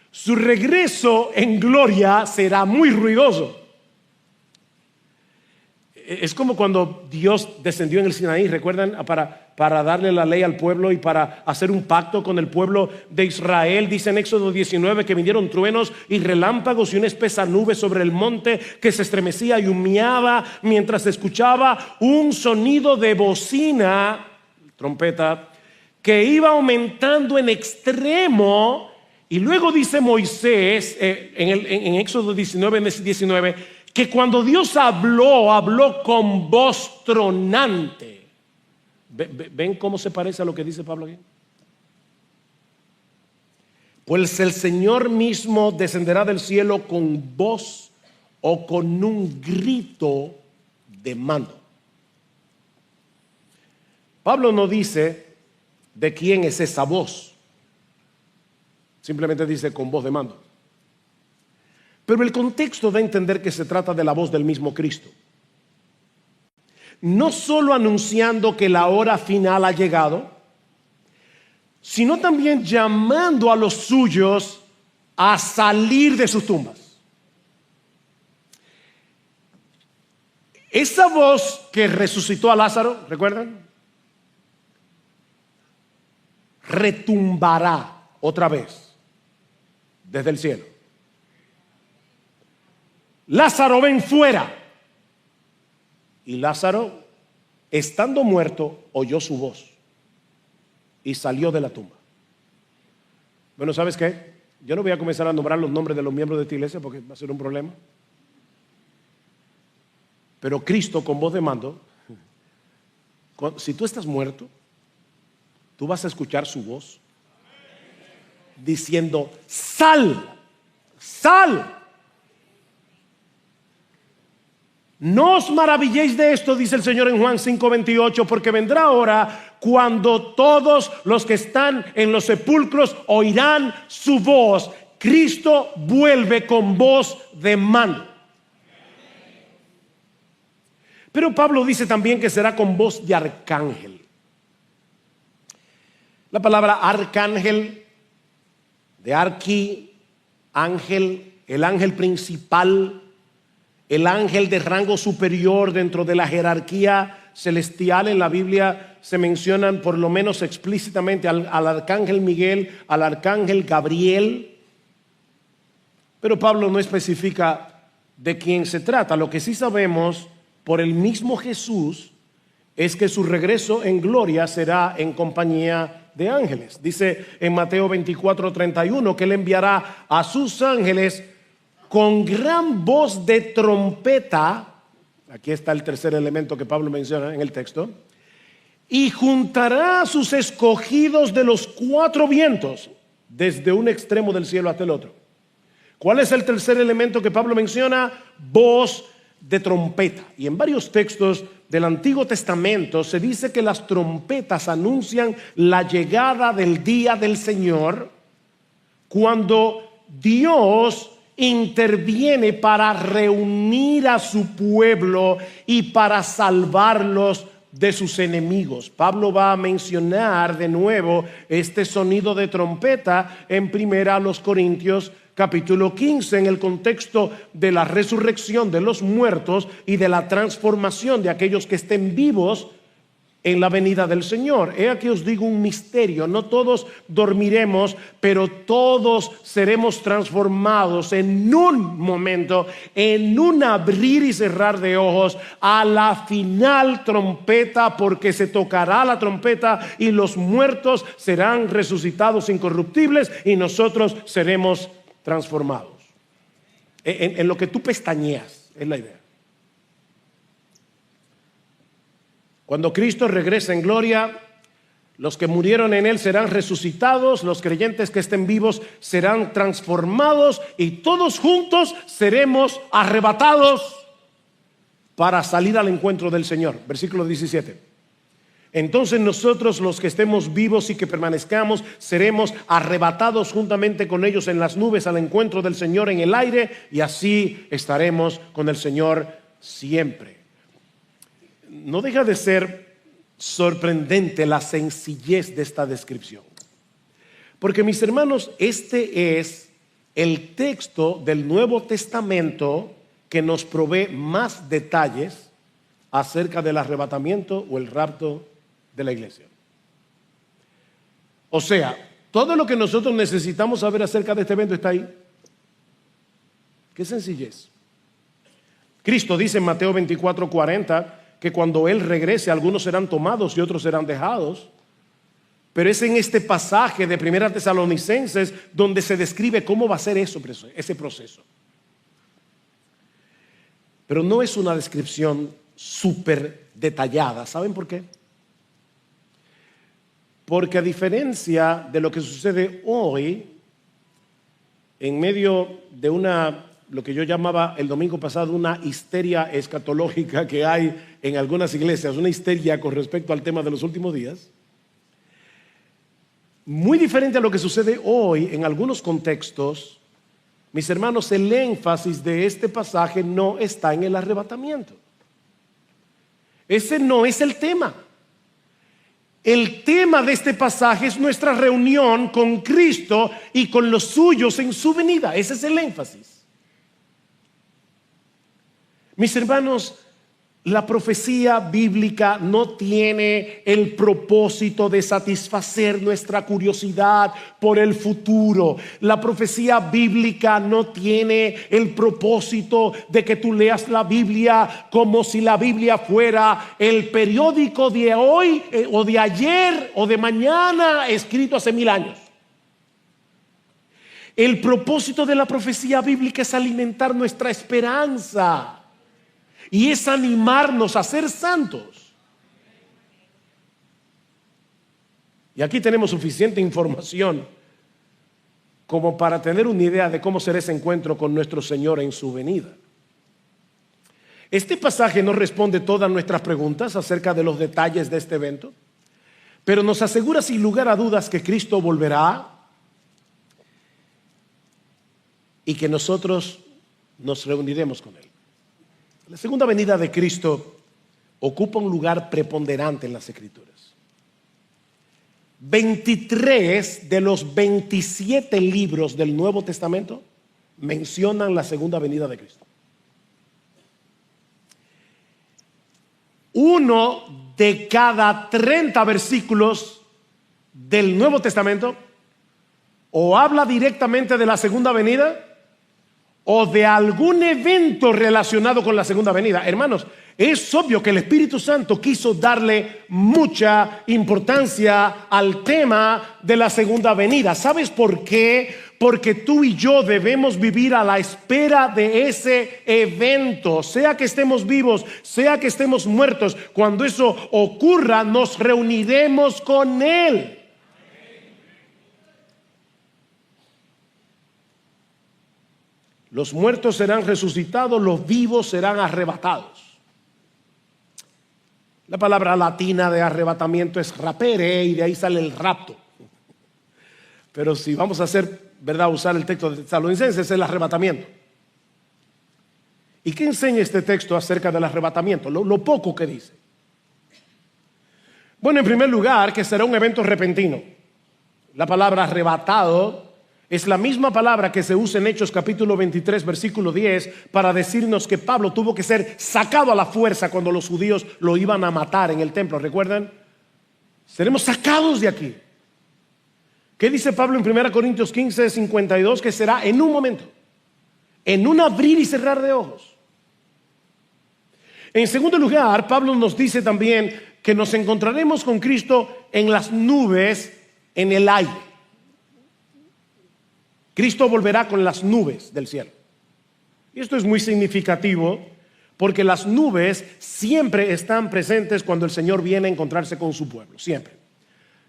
Su regreso en gloria será muy ruidoso. Es como cuando Dios descendió en el Sinaí, ¿recuerdan? Para darle la ley al pueblo y para hacer un pacto con el pueblo de Israel. Dice en Éxodo 19 que vinieron truenos y relámpagos y una espesa nube sobre el monte que se estremecía y humeaba mientras se escuchaba un sonido de bocina, trompeta, que iba aumentando en extremo. Y luego dice Moisés en Éxodo 19, que cuando Dios habló con voz tronante. ¿Ven cómo se parece a lo que dice Pablo aquí? Pues el Señor mismo descenderá del cielo con voz o con un grito de mando. Pablo no dice de quién es esa voz. Simplemente dice con voz de mando. Pero el contexto da a entender que se trata de la voz del mismo Cristo. No solo anunciando que la hora final ha llegado, sino también llamando a los suyos a salir de sus tumbas. Esa voz que resucitó a Lázaro, ¿recuerdan? Retumbará otra vez desde el cielo. Lázaro, ven fuera. Y Lázaro, estando muerto, oyó su voz y salió de la tumba. Bueno, ¿sabes qué? Yo no voy a comenzar a nombrar los nombres de los miembros de esta iglesia porque va a ser un problema. Pero Cristo con voz de mando, si tú estás muerto, tú vas a escuchar su voz diciendo: sal, sal. No os maravilléis de esto, dice el Señor en Juan 5:28, porque vendrá hora cuando todos los que están en los sepulcros oirán su voz. Cristo vuelve con voz de mando. Pero Pablo dice también que será con voz de arcángel. La palabra arcángel, de arqui, ángel, el ángel principal, el ángel de rango superior dentro de la jerarquía celestial. En la Biblia se mencionan por lo menos explícitamente al arcángel Miguel, al arcángel Gabriel. Pero Pablo no especifica de quién se trata. Lo que sí sabemos por el mismo Jesús es que su regreso en gloria será en compañía de ángeles. Dice en Mateo 24:31 que él enviará a sus ángeles con gran voz de trompeta. Aquí está el tercer elemento que Pablo menciona en el texto. Y juntará a sus escogidos de los cuatro vientos, desde un extremo del cielo hasta el otro. ¿Cuál es el tercer elemento que Pablo menciona? Voz de trompeta. Y en varios textos del Antiguo Testamento se dice que las trompetas anuncian la llegada del día del Señor, cuando Dios interviene para reunir a su pueblo y para salvarlos de sus enemigos. Pablo va a mencionar de nuevo este sonido de trompeta en 1 Corintios capítulo 15, en el contexto de la resurrección de los muertos y de la transformación de aquellos que estén vivos en la venida del Señor. He aquí os digo un misterio: no todos dormiremos, pero todos seremos transformados en un momento, en un abrir y cerrar de ojos, a la final trompeta, porque se tocará la trompeta y los muertos serán resucitados incorruptibles y nosotros seremos transformados. En lo que tú pestañeas es la idea. Cuando Cristo regrese en gloria, los que murieron en Él serán resucitados, los creyentes que estén vivos serán transformados y todos juntos seremos arrebatados para salir al encuentro del Señor. Versículo 17. Entonces nosotros, los que estemos vivos y que permanezcamos, seremos arrebatados juntamente con ellos en las nubes al encuentro del Señor en el aire, y así estaremos con el Señor siempre. No deja de ser sorprendente la sencillez de esta descripción, porque, mis hermanos, este es el texto del Nuevo Testamento que nos provee más detalles acerca del arrebatamiento o el rapto de la iglesia. O sea, todo lo que nosotros necesitamos saber acerca de este evento está ahí. Qué sencillez. Cristo dice en Mateo 24:40 que cuando Él regrese, algunos serán tomados y otros serán dejados. Pero es en este pasaje de 1 Tesalonicenses donde se describe cómo va a ser ese proceso. Pero no es una descripción súper detallada. ¿Saben por qué? Porque, a diferencia de lo que sucede hoy, en medio de lo que yo llamaba el domingo pasado, una histeria escatológica que hay en algunas iglesias, una histeria con respecto al tema de los últimos días, muy diferente a lo que sucede hoy en algunos contextos, mis hermanos, el énfasis de este pasaje no está en el arrebatamiento. Ese no es el tema. El tema de este pasaje es nuestra reunión con Cristo y con los suyos en su venida. Ese es el énfasis. Mis hermanos, la profecía bíblica no tiene el propósito de satisfacer nuestra curiosidad por el futuro. La profecía bíblica no tiene el propósito de que tú leas la Biblia como si la Biblia fuera el periódico de hoy o de ayer o de mañana, escrito hace 1000 años. El propósito de la profecía bíblica es alimentar nuestra esperanza y es animarnos a ser santos. Y aquí tenemos suficiente información como para tener una idea de cómo será ese encuentro con nuestro Señor en su venida. Este pasaje no responde todas nuestras preguntas acerca de los detalles de este evento, pero nos asegura sin lugar a dudas que Cristo volverá y que nosotros nos reuniremos con Él. La segunda venida de Cristo ocupa un lugar preponderante en las Escrituras. 23 de los 27 libros del Nuevo Testamento mencionan la segunda venida de Cristo. 1 de cada 30 versículos del Nuevo Testamento o habla directamente de la segunda venida o de algún evento relacionado con la segunda venida. Hermanos, es obvio que el Espíritu Santo quiso darle mucha importancia al tema de la segunda venida. ¿Sabes por qué? Porque tú y yo debemos vivir a la espera de ese evento. Sea que estemos vivos, sea que estemos muertos, cuando eso ocurra, nos reuniremos con Él. Los muertos serán resucitados, los vivos serán arrebatados. La palabra latina de arrebatamiento es rapere y de ahí sale el rapto. Pero si vamos a hacer, ¿verdad?, usar el texto de Tesalonicenses, es el arrebatamiento. ¿Y qué enseña este texto acerca del arrebatamiento? Lo poco que dice. Bueno, en primer lugar, que será un evento repentino. La palabra arrebatado es la misma palabra que se usa en Hechos capítulo 23, versículo 10, para decirnos que Pablo tuvo que ser sacado a la fuerza cuando los judíos lo iban a matar en el templo. ¿Recuerdan? Seremos sacados de aquí. ¿Qué dice Pablo en 1 Corintios 15, 52? Que será en un momento, en un abrir y cerrar de ojos. En segundo lugar, Pablo nos dice también que nos encontraremos con Cristo en las nubes, en el aire. Cristo volverá con las nubes del cielo. Y esto es muy significativo porque las nubes siempre están presentes cuando el Señor viene a encontrarse con su pueblo, siempre.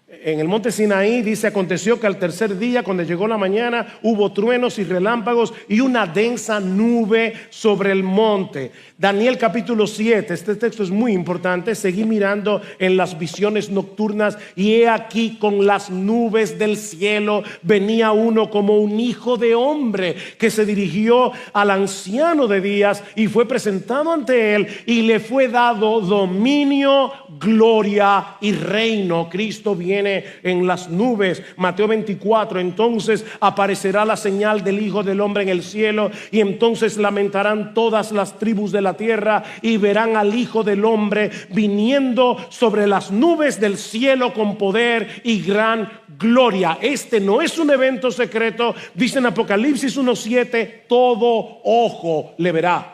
En el monte Sinaí dice: aconteció que al tercer día, cuando llegó la mañana, hubo truenos y relámpagos y una densa nube sobre el monte. Daniel capítulo 7, este texto es muy importante. Seguí mirando en las visiones nocturnas y he aquí con las nubes del cielo venía uno como un hijo de hombre, que se dirigió al anciano de días y fue presentado ante él y le fue dado dominio, gloria y reino. Cristo viene en las nubes. Mateo 24: entonces aparecerá la señal del Hijo del Hombre en el cielo, y entonces lamentarán todas las tribus de la tierra y verán al Hijo del Hombre viniendo sobre las nubes del cielo con poder y gran gloria. Este no es un evento secreto. Dice en Apocalipsis 1:7: todo ojo le verá.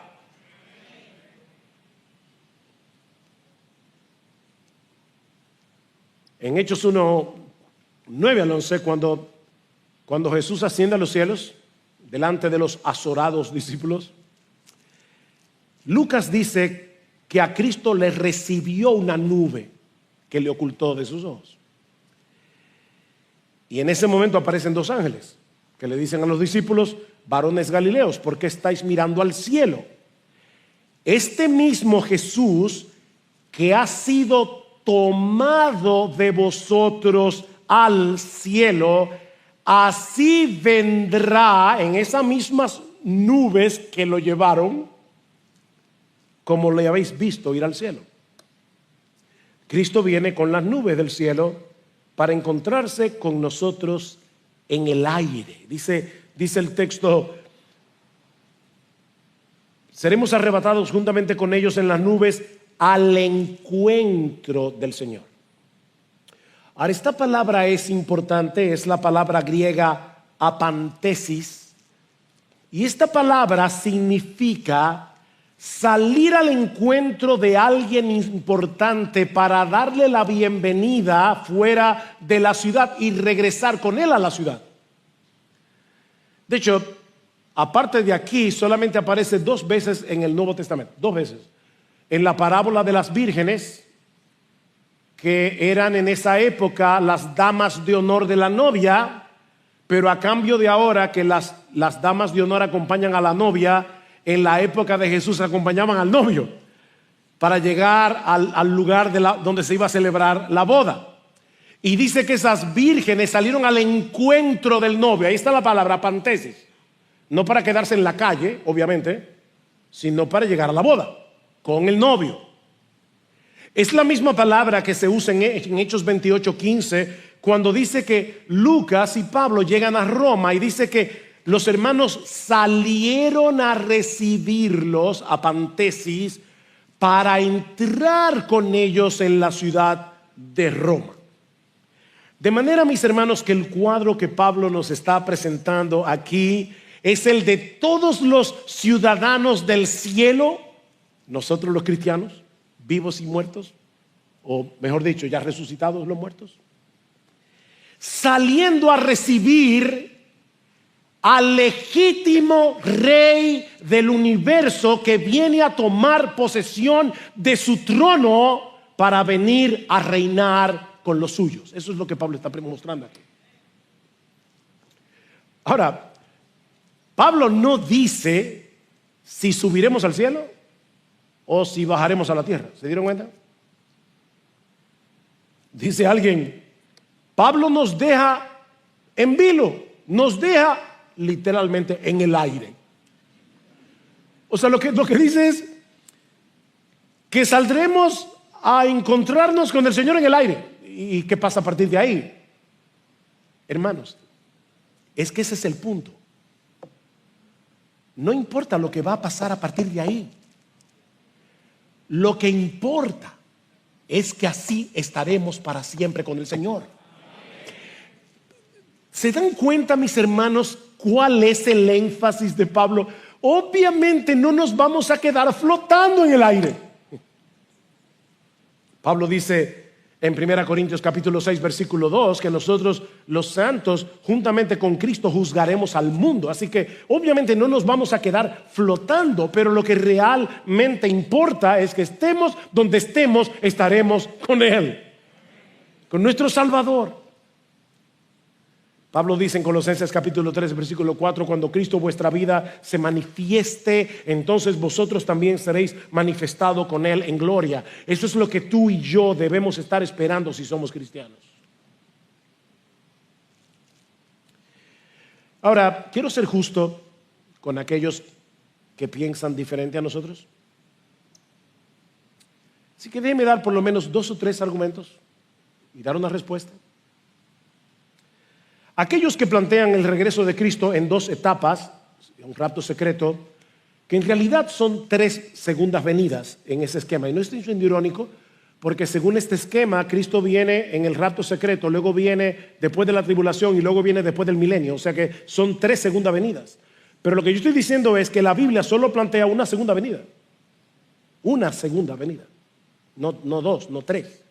En Hechos 1, 9 al 11, cuando Jesús asciende a los cielos delante de los azorados discípulos, Lucas dice que a Cristo le recibió una nube que le ocultó de sus ojos. Y en ese momento aparecen dos ángeles que le dicen a los discípulos: varones galileos, ¿por qué estáis mirando al cielo? Este mismo Jesús que ha sido tomado de vosotros al cielo, así vendrá en esas mismas nubes que lo llevaron, como le habéis visto ir al cielo. Cristo viene con las nubes del cielo para encontrarse con nosotros en el aire. Dice el texto: seremos arrebatados juntamente con ellos en las nubes al encuentro del Señor. Ahora, esta palabra es importante, es la palabra griega apantesis, y esta palabra significa salir al encuentro de alguien importante para darle la bienvenida fuera de la ciudad y regresar con él a la ciudad. De hecho, aparte de aquí, solamente aparece 2 veces en el Nuevo Testamento, 2 veces. En la parábola de las vírgenes, que eran en esa época las damas de honor de la novia, pero a cambio de ahora que las damas de honor acompañan a la novia, en la época de Jesús acompañaban al novio para llegar al lugar donde se iba a celebrar la boda. Y dice que esas vírgenes salieron al encuentro del novio. Ahí está la palabra pantesis. No para quedarse en la calle, obviamente, sino para llegar a la boda con el novio. Es la misma palabra que se usa en Hechos 28:15, cuando dice que Lucas y Pablo llegan a Roma y dice que los hermanos salieron a recibirlos, a pantesis, para entrar con ellos en la ciudad de Roma. De manera, mis hermanos, que el cuadro que Pablo nos está presentando aquí es el de todos los ciudadanos del cielo, nosotros los cristianos, vivos y muertos, o mejor dicho, ya resucitados los muertos, saliendo a recibir al legítimo rey del universo que viene a tomar posesión de su trono para venir a reinar con los suyos. Eso es lo que Pablo está mostrando aquí. Ahora, Pablo no dice si subiremos al cielo o si bajaremos a la tierra. ¿Se dieron cuenta? Dice alguien, Pablo nos deja en vilo, nos deja literalmente en el aire. O sea, lo que dice es que saldremos a encontrarnos con el Señor en el aire. ¿Y qué pasa a partir de ahí? Hermanos, es que ese es el punto. No importa lo que va a pasar a partir de ahí. Lo que importa es que así estaremos para siempre con el Señor. ¿Se dan cuenta, mis hermanos, cuál es el énfasis de Pablo? Obviamente no nos vamos a quedar flotando en el aire. Pablo dice en 1 Corintios capítulo 6 versículo 2 que nosotros los santos juntamente con Cristo juzgaremos al mundo. Así que obviamente no nos vamos a quedar flotando, pero lo que realmente importa es que estemos donde estemos, estaremos con Él, con nuestro Salvador. Pablo dice en Colosenses capítulo 3 versículo 4, cuando Cristo vuestra vida se manifieste, entonces vosotros también seréis manifestados con Él en gloria. Eso es lo que tú y yo debemos estar esperando si somos cristianos. Ahora, quiero ser justo con aquellos que piensan diferente a nosotros. Así que déjenme dar por lo menos 2 o 3 argumentos y dar una respuesta. Aquellos que plantean el regreso de Cristo en 2 etapas, un rapto secreto, que en realidad son 3 segundas venidas en ese esquema. Y no estoy siendo irónico, porque según este esquema, Cristo viene en el rapto secreto, luego viene después de la tribulación y luego viene después del milenio. O sea que son 3 segundas venidas. Pero lo que yo estoy diciendo es que la Biblia solo plantea una segunda venida. Una segunda venida. No 2, no 3.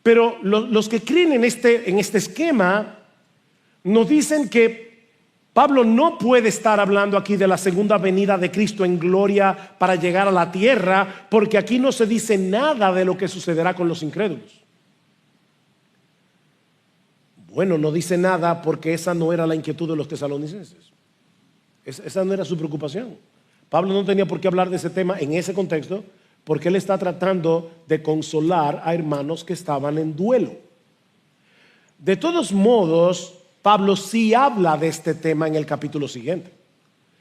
Pero los que creen en este esquema nos dicen que Pablo no puede estar hablando aquí de la segunda venida de Cristo en gloria para llegar a la tierra, porque aquí no se dice nada de lo que sucederá con los incrédulos. Bueno, no dice nada porque esa no era la inquietud de los tesalonicenses. Esa no era su preocupación. Pablo no tenía por qué hablar de ese tema en ese contexto, porque él está tratando de consolar a hermanos que estaban en duelo. De todos modos, Pablo sí habla de este tema en el capítulo siguiente.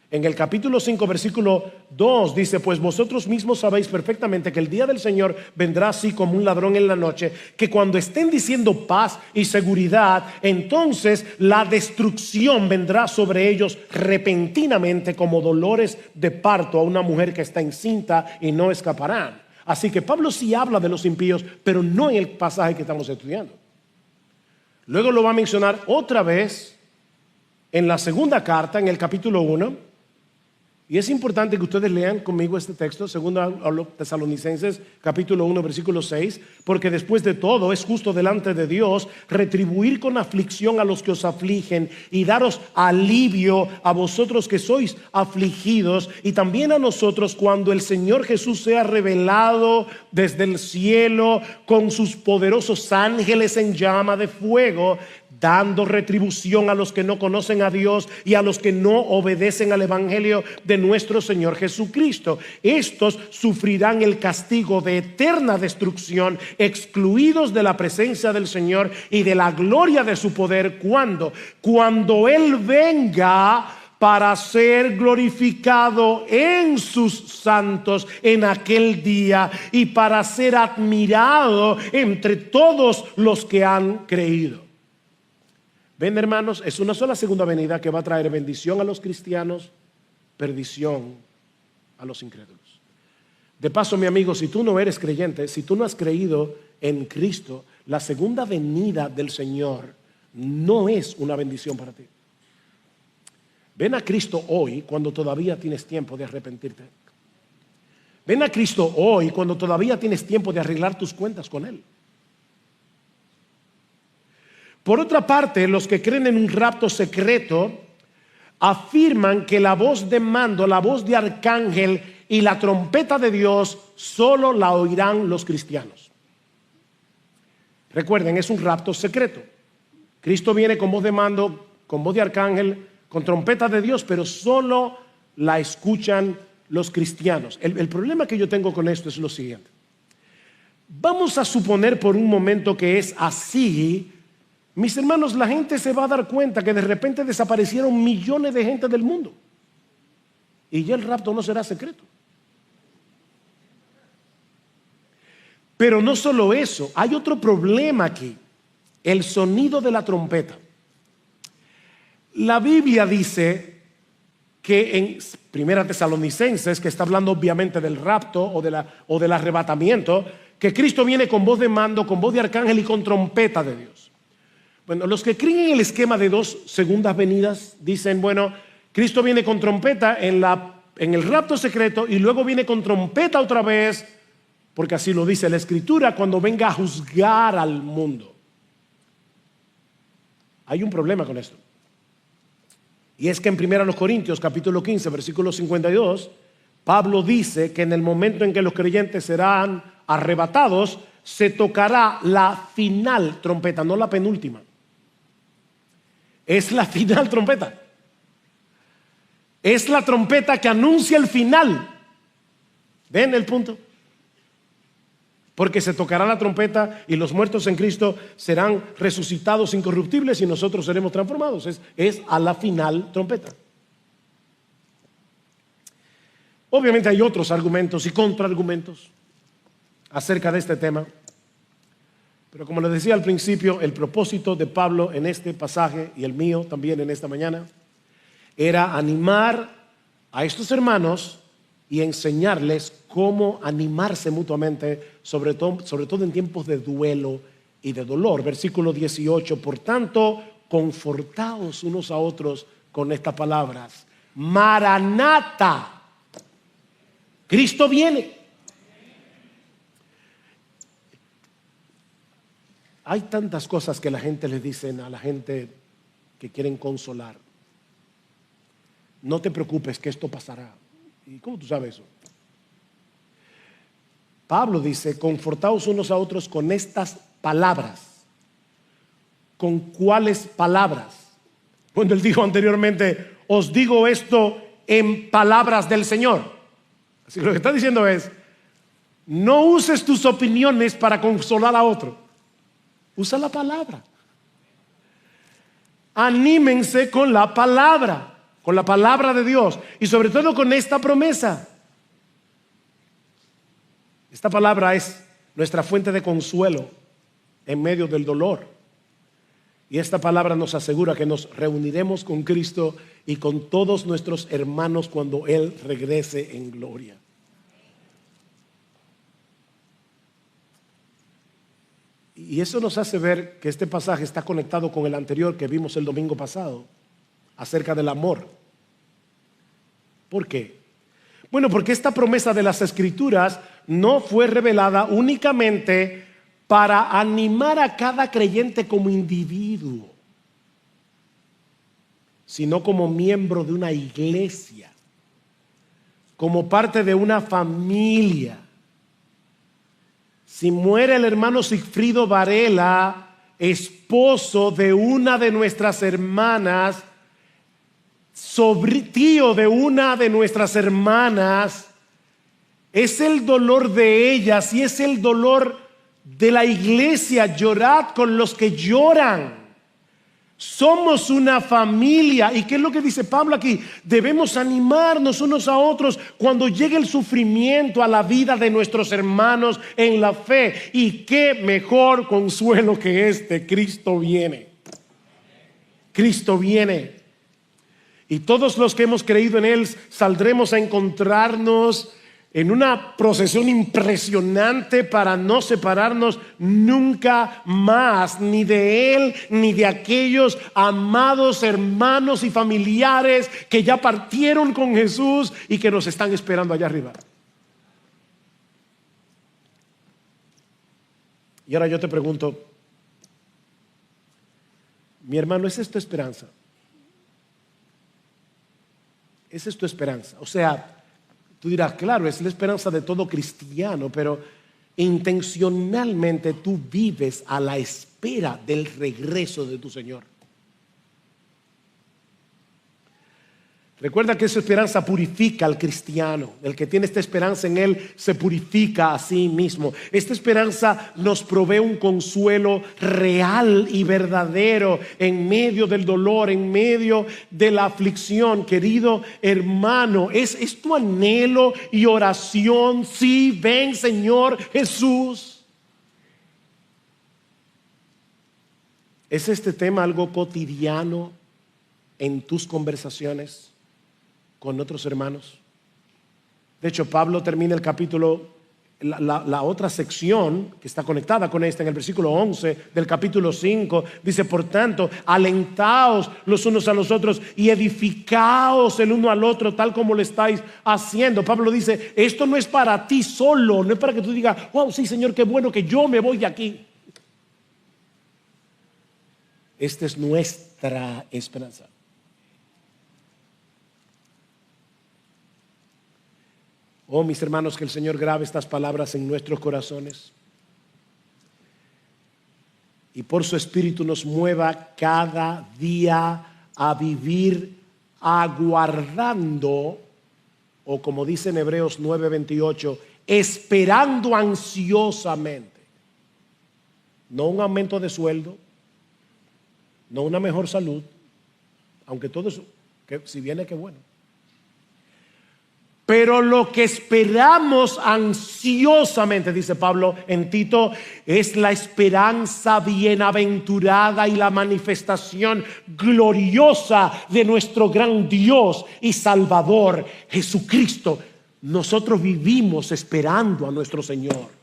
En el capítulo 5, versículo 2 dice, pues vosotros mismos sabéis perfectamente que el día del Señor vendrá así como un ladrón en la noche, que cuando estén diciendo paz y seguridad, entonces la destrucción vendrá sobre ellos repentinamente como dolores de parto a una mujer que está encinta y no escaparán. Así que Pablo sí habla de los impíos, pero no en el pasaje que estamos estudiando. Luego lo va a mencionar otra vez en la segunda carta, en el capítulo 1. Y es importante que ustedes lean conmigo este texto, segundo a los Tesalonicenses, capítulo 1, versículo 6, porque después de todo es justo delante de Dios retribuir con aflicción a los que os afligen y daros alivio a vosotros que sois afligidos, y también a nosotros cuando el Señor Jesús sea revelado desde el cielo con sus poderosos ángeles en llama de fuego, dando retribución a los que no conocen a Dios y a los que no obedecen al evangelio de nuestro Señor Jesucristo. Estos sufrirán el castigo de eterna destrucción, excluidos de la presencia del Señor y de la gloria de su poder, cuando Él venga para ser glorificado en sus santos en aquel día y para ser admirado entre todos los que han creído. Ven, hermanos, es una sola segunda venida que va a traer bendición a los cristianos, perdición a los incrédulos. De paso, mi amigo, si tú no eres creyente, si tú no has creído en Cristo, la segunda venida del Señor no es una bendición para ti. Ven a Cristo hoy cuando todavía tienes tiempo de arrepentirte. Ven a Cristo hoy cuando todavía tienes tiempo de arreglar tus cuentas con Él. Por otra parte, los que creen en un rapto secreto afirman que la voz de mando, la voz de arcángel y la trompeta de Dios solo la oirán los cristianos. Recuerden, es un rapto secreto. Cristo viene con voz de mando, con voz de arcángel, con trompeta de Dios, pero solo la escuchan los cristianos. El problema que yo tengo con esto es lo siguiente. Vamos a suponer por un momento que es así. Mis hermanos, la gente se va a dar cuenta que de repente desaparecieron millones de gente del mundo. Y ya el rapto no será secreto. Pero no solo eso, hay otro problema aquí. El sonido de la trompeta. La Biblia dice que en Primera Tesalonicenses, que está hablando obviamente del rapto o del arrebatamiento, que Cristo viene con voz de mando, con voz de arcángel y con trompeta de Dios. Bueno, los que creen en el esquema de dos segundas venidas dicen, bueno, Cristo viene con trompeta en el rapto secreto y luego viene con trompeta otra vez, porque así lo dice la Escritura, cuando venga a juzgar al mundo. Hay un problema con esto. Y es que en 1 Corintios capítulo 15 versículo 52 Pablo dice que en el momento en que los creyentes serán arrebatados se tocará la final trompeta, no la penúltima. Es la final trompeta. Es la trompeta que anuncia el final. ¿Ven el punto? Porque se tocará la trompeta y los muertos en Cristo serán resucitados incorruptibles y nosotros seremos transformados. Es a la final trompeta. Obviamente hay otros argumentos y contraargumentos acerca de este tema. Pero como les decía al principio, el propósito de Pablo en este pasaje y el mío también en esta mañana era animar a estos hermanos y enseñarles cómo animarse mutuamente, sobre todo en tiempos de duelo y de dolor. Versículo 18, por tanto, confortaos unos a otros con estas palabras. Maranata, Cristo viene. Hay tantas cosas que la gente le dicen a la gente que quieren consolar. No te preocupes que esto pasará. ¿Y cómo tú sabes eso? Pablo dice, confortaos unos a otros con estas palabras. ¿Con cuáles palabras? Cuando él dijo anteriormente, os digo esto en palabras del Señor. Así que lo que está diciendo es, no uses tus opiniones para consolar a otro. Usa la palabra. Anímense con la palabra de Dios y sobre todo con esta promesa. Esta palabra es nuestra fuente de consuelo en medio del dolor. Y esta palabra nos asegura que nos reuniremos con Cristo y con todos nuestros hermanos cuando Él regrese en gloria. Y eso nos hace ver que este pasaje está conectado con el anterior que vimos el domingo pasado, acerca del amor. ¿Por qué? Bueno, porque esta promesa de las Escrituras no fue revelada únicamente para animar a cada creyente como individuo, sino como miembro de una iglesia, como parte de una familia. Si muere el hermano Sigfrido Varela, esposo de una de nuestras hermanas, tío de una de nuestras hermanas, es el dolor de ellas y es el dolor de la iglesia. Llorad con los que lloran. Somos una familia. ¿Y qué es lo que dice Pablo aquí? Debemos animarnos unos a otros cuando llegue el sufrimiento a la vida de nuestros hermanos en la fe. Y qué mejor consuelo que este: Cristo viene. Cristo viene. Y todos los que hemos creído en Él saldremos a encontrarnos en una procesión impresionante para no separarnos nunca más, ni de Él, ni de aquellos amados hermanos y familiares que ya partieron con Jesús y que nos están esperando allá arriba. Y ahora yo te pregunto, mi hermano, ¿esa es tu esperanza? Esa es tu esperanza. O sea, tú dirás, claro, es la esperanza de todo cristiano, pero intencionalmente tú vives a la espera del regreso de tu Señor. Recuerda que esa esperanza purifica al cristiano. El que tiene esta esperanza en él se purifica a sí mismo. Esta esperanza nos provee un consuelo real y verdadero en medio del dolor, en medio de la aflicción. Querido hermano, ¿es tu anhelo y oración? Sí, ven Señor Jesús. ¿Es este tema algo cotidiano en tus conversaciones con otros hermanos? De hecho, Pablo termina el capítulo, la otra sección que está conectada con esta, en el versículo 11 del capítulo 5, dice: por tanto, alentaos los unos a los otros y edificaos el uno al otro, tal como lo estáis haciendo. Pablo dice: esto no es para ti solo, no es para que tú digas: wow, sí Señor, qué bueno que yo me voy de aquí. Esta es nuestra esperanza. Oh, mis hermanos, que el Señor grabe estas palabras en nuestros corazones y por su Espíritu nos mueva cada día a vivir aguardando, o como dice en Hebreos 9:28, esperando ansiosamente, no un aumento de sueldo, no una mejor salud, aunque todo eso, que si viene, qué bueno. Pero lo que esperamos ansiosamente, dice Pablo en Tito, es la esperanza bienaventurada y la manifestación gloriosa de nuestro gran Dios y Salvador Jesucristo. Nosotros vivimos esperando a nuestro Señor.